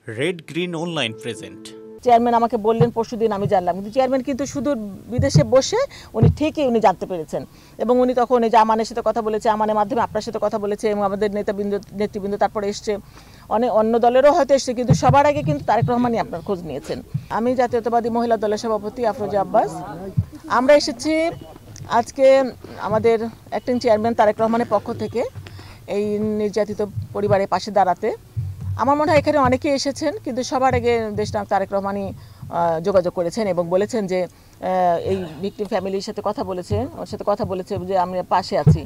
Red green online present. Chairman আমাকে বললেন পরশুদিন, আমি জানলাম, কিন্তু চেয়ারম্যান কিন্তু সুদূর বিদেশে বসে উনি ঠিকই উনি জানতে পেরেছেন এবং উনি তখন এই যে আমানের সাথে কথা বলেছে, আমানের মাধ্যমে আপনার সাথে কথা বলেছে এবং আমাদের নেতৃবৃন্দ তারপরে এসছে, অনেক অন্য দলেরও হয়তো এসছে, কিন্তু সবার আগে কিন্তু তারেক রহমানই আপনার খোঁজ নিয়েছেন। আমি জাতীয়তাবাদী মহিলা দলের সভাপতি আফরোজা আব্বাস। আমরা এসেছি আজকে আমাদের অ্যাক্টিং চেয়ারম্যান তারেক রহমানের পক্ষ থেকে এই নির্যাতিত পরিবারের পাশে দাঁড়াতে। আমার মনে হয় এখানে অনেকেই এসেছেন, কিন্তু সবার আগে দেশনায়ক তারেক রহমানই যোগাযোগ করেছেন এবং বলেছেন যে এই ভিকটিম ফ্যামিলির সাথে কথা বলেছেন, ওর সাথে কথা বলেছে যে আমি পাশে আছি।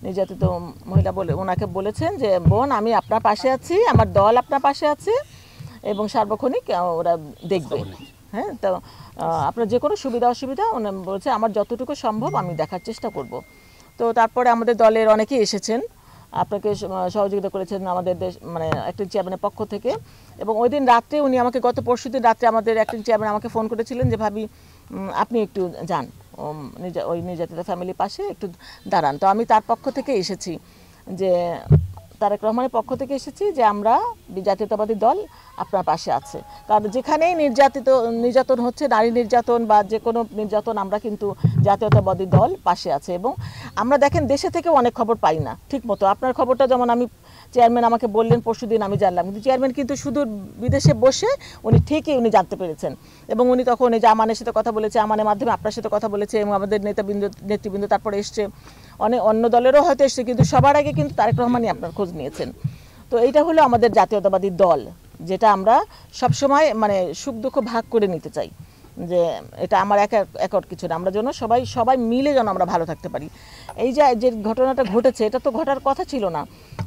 নির্যাতিত মহিলা বলে ওনাকে বলেছেন যে বোন, আমি আপনার পাশে আছি, আমার দল আপনার পাশে আছে এবং সার্বক্ষণিক ওরা দেখবে। হ্যাঁ, তো আপনার যে কোনো সুবিধা অসুবিধা ওনা বলছে আমার যতটুকু সম্ভব আমি দেখার চেষ্টা করব। তো তারপরে আমাদের দলের অনেকেই এসেছেন, আপনাকে সহযোগিতা করেছেন আমাদের দেশ মানে অ্যাক্টিং চেয়ারম্যানের পক্ষ থেকে। এবং ওই দিন রাত্রে উনি আমাকে গত পরশুদিন রাত্রে আমাদের অ্যাক্টিং চেয়ারম্যান আমাকে ফোন করেছিলেন যে ভাবি আপনি একটু যান ওই নির্যাতিত ফ্যামিলির পাশে একটু দাঁড়ান। তো আমি তার পক্ষ থেকে এসেছি, যে তারেক রহমানের পক্ষ থেকে এসেছি যে আমরা জাতীয়তাবাদী দল আপনার পাশে আছে। কারণ যেখানেই নির্যাতন হচ্ছে, নারী নির্যাতন বা যে কোনো নির্যাতন, আমরা কিন্তু জাতীয়তাবাদী দল পাশে আছে। এবং আমরা দেখেন দেশে থেকেও অনেক খবর পাই না ঠিক মতো। আপনার খবরটা যেমন আমি চেয়ারম্যান আমাকে বললেন পরশুদিন, আমি জানলাম, কিন্তু চেয়ারম্যান কিন্তু সুদূর বিদেশে বসে উনি ঠিকই উনি জানতে পেরেছেন এবং উনি তখন এই যে আমানের সাথে কথা বলেছে, আমানের মাধ্যমে আপনার সাথে কথা বলেছে এবং আমাদের নেতৃবৃন্দ তারপরে এসছে, অনেক অন্য দলেরও হয়তো এসছে, কিন্তু সবার আগে কিন্তু তারেক রহমানই আপনার খোঁজ নিয়েছেন। তো এইটা হলো আমাদের জাতীয়তাবাদী দল, যেটা আমরা সবসময় মানে সুখ দুঃখ ভাগ করে নিতে চাই, যে এটা আমার একক কিছু না, আমরা যেন সবাই মিলে যেন আমরা ভালো থাকতে পারি। এই যে ঘটনাটা ঘটেছে, এটা তো ঘটার কথা ছিল না।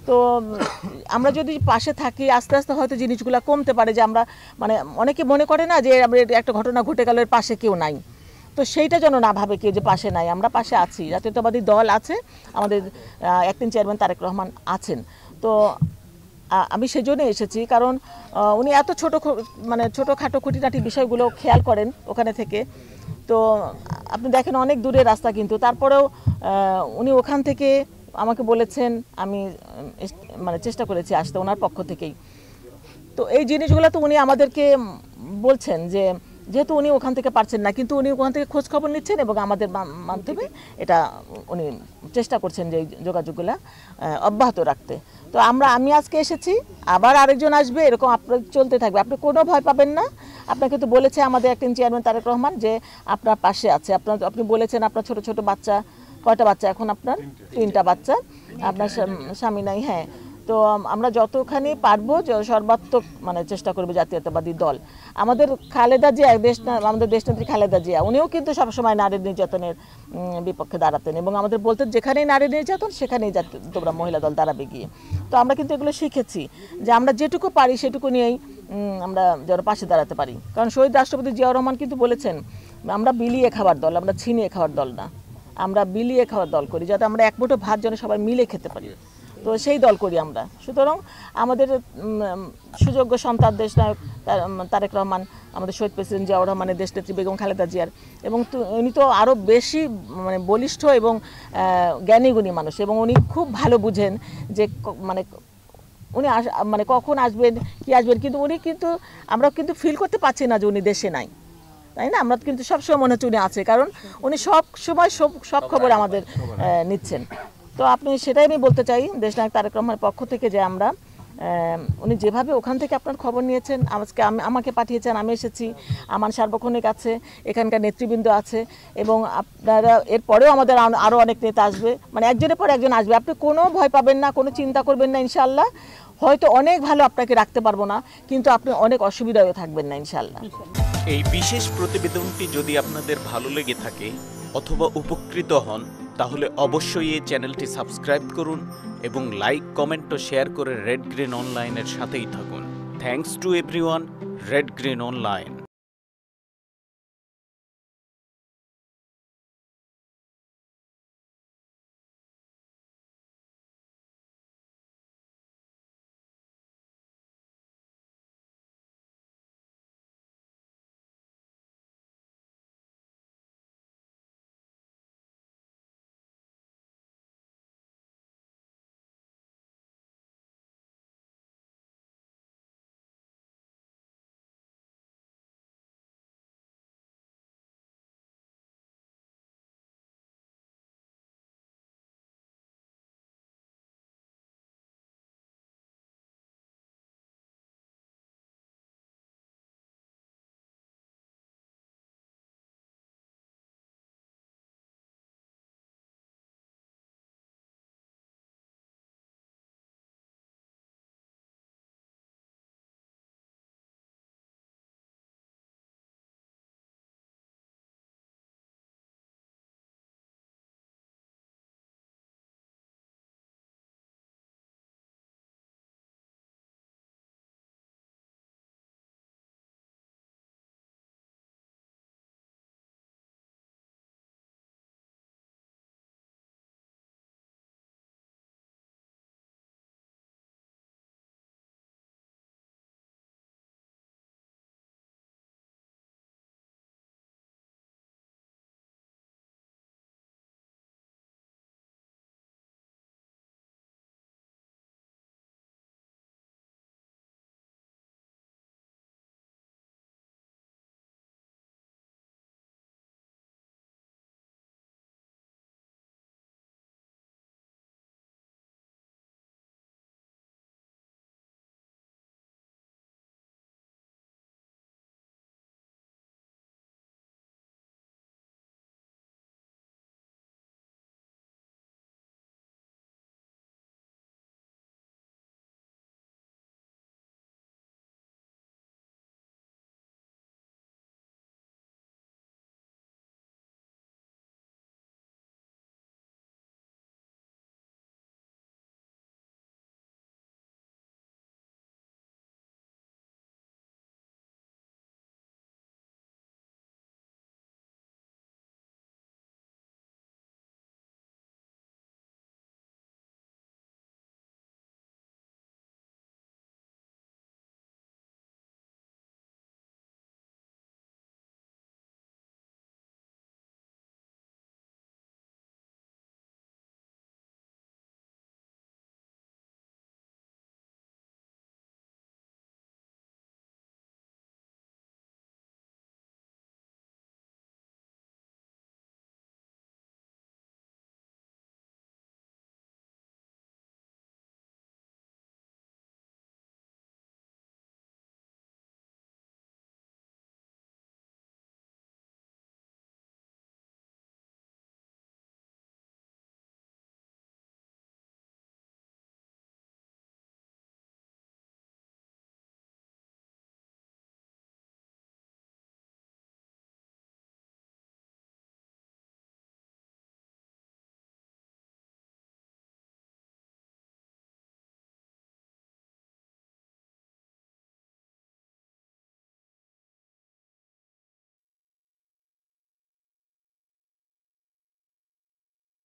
তো আমরা যদি পাশে থাকি আস্তে আস্তে হয়তো জিনিসগুলো কমতে পারে। যে আমরা মানে অনেকে মনে করে না যে একটা ঘটনা ঘটে গেল এর পাশে কেউ নাই, তো সেইটা যেন না ভাবে কেউ যে পাশে নাই, আমরা পাশে আছি, জাতীয়তাবাদী দল আছে, আমাদের অ্যাক্টিং চেয়ারম্যান তারেক রহমান আছেন। তো আমি সেজন্য এসেছি, কারণ উনি এত ছোটোখাটো খুঁটিনাটি বিষয়গুলো খেয়াল করেন ওখানে থেকে। তো আপনি দেখেন অনেক দূরের রাস্তা, কিন্তু তারপরেও উনি ওখান থেকে আমাকে বলেছেন, আমি মানে চেষ্টা করেছি আসতে ওনার পক্ষ থেকেই। তো এই জিনিসগুলো তো উনি আমাদেরকে বলছেন যে যেহেতু উনি ওখান থেকে পারছেন না, কিন্তু উনি ওখান থেকে খোঁজ খবর নিচ্ছেন এবং আমাদের মাধ্যমে এটা উনি চেষ্টা করছেন যে এই যোগাযোগগুলো অব্যাহত রাখতে। তো আমি আজকে এসেছি, আবার আরেকজন আসবে, এরকম আপনার চলতে থাকবে, আপনি কোনো ভয় পাবেন না। আপনাকে তো বলেছে আমাদের অ্যাক্টিং চেয়ারম্যান তারেক রহমান যে আপনার পাশে আছে। আপনি বলেছেন আপনার ছোট ছোট বাচ্চা, কয়টা বাচ্চা এখন আপনার? 3টা বাচ্চা, আপনার স্বামী নাই। হ্যাঁ, তো আমরা যতখানি পারবো সর্বাত্মক মানে চেষ্টা করবো জাতীয়তাবাদী দল। আমাদের খালেদা জিয়া, আমাদের দেশনেত্রী খালেদা জিয়া, উনিও কিন্তু সবসময় নারী নির্যাতনের বিপক্ষে দাঁড়াতেন এবং আমাদের বলতেন যেখানেই নারী নির্যাতন সেখানেই তোমরা মহিলা দল দাঁড়াবে গিয়ে। তো আমরা কিন্তু এগুলো শিখেছি যে আমরা যেটুকু পারি সেটুকু নিয়েই আমরা যেন পাশে দাঁড়াতে পারি। কারণ শহীদ রাষ্ট্রপতি জিয়াউর রহমান কিন্তু বলেছেন আমরা বিলিয়ে খাবার দল, আমরা ছিনিয়ে খাওয়ার দল না, আমরা বিলিয়ে খাওয়ার দল করি, যাতে আমরা এক মুঠো ভাত যেন সবাই মিলে খেতে পারি। তো সেই দল করি আমরা। সুতরাং আমাদের সুযোগ্য সন্তান দেশনায়ক তারেক রহমান, আমাদের শহীদ প্রেসিডেন্ট জিয়াউর রহমানের দেশনেত্রী বেগম খালেদা জিয়ার, এবং উনি তো আরও বেশি মানে বলিষ্ঠ এবং জ্ঞানীগুণী মানুষ, এবং উনি খুব ভালো বুঝেন যে মানে উনি মানে কখন আসবেন কি আসবেন, কিন্তু আমরা কিন্তু ফিল করতে পারছি না যে উনি দেশে নাই, তাই না? আমরা কিন্তু সবসময় মনে হচ্ছে উনি আছে, কারণ উনি সব সময় সব খবর আমাদের নিচ্ছেন। তো সেটাই আমি বলতে চাই দেশনায়ক তারেক রহমানের পক্ষ থেকে, যে আমরা উনি যেভাবে ওখান থেকে আপনার খবর নিয়েছেন, আজকে আমাকে পাঠিয়েছেন, আমি এসেছি, আমার সার্বক্ষণিক আছে, এখানকার নেতৃবৃন্দ আছে, এবং আপনারা এরপরেও আমাদের আরও অনেক নেতা আসবে, মানে একজনের পর একজন আসবে। আপনি কোনো ভয় পাবেন না, কোনো চিন্তা করবেন না, ইনশাআল্লাহ। হয়তো অনেক ভালো আপনাকে রাখতে পারবো না, কিন্তু আপনি অনেক অসুবিধায়ও থাকবেন না, ইনশাআল্লাহ। এই বিশেষ প্রতিবেদনটি যদি আপনাদের ভালো লেগে থাকে অথবা উপকৃত হন, তাহলে অবশ্যই এই চ্যানেলটি সাবস্ক্রাইব করুন এবং লাইক, কমেন্ট ও শেয়ার করে রেড গ্রিন অনলাইনের সাথেই থাকুন। Thanks to everyone. Red green online.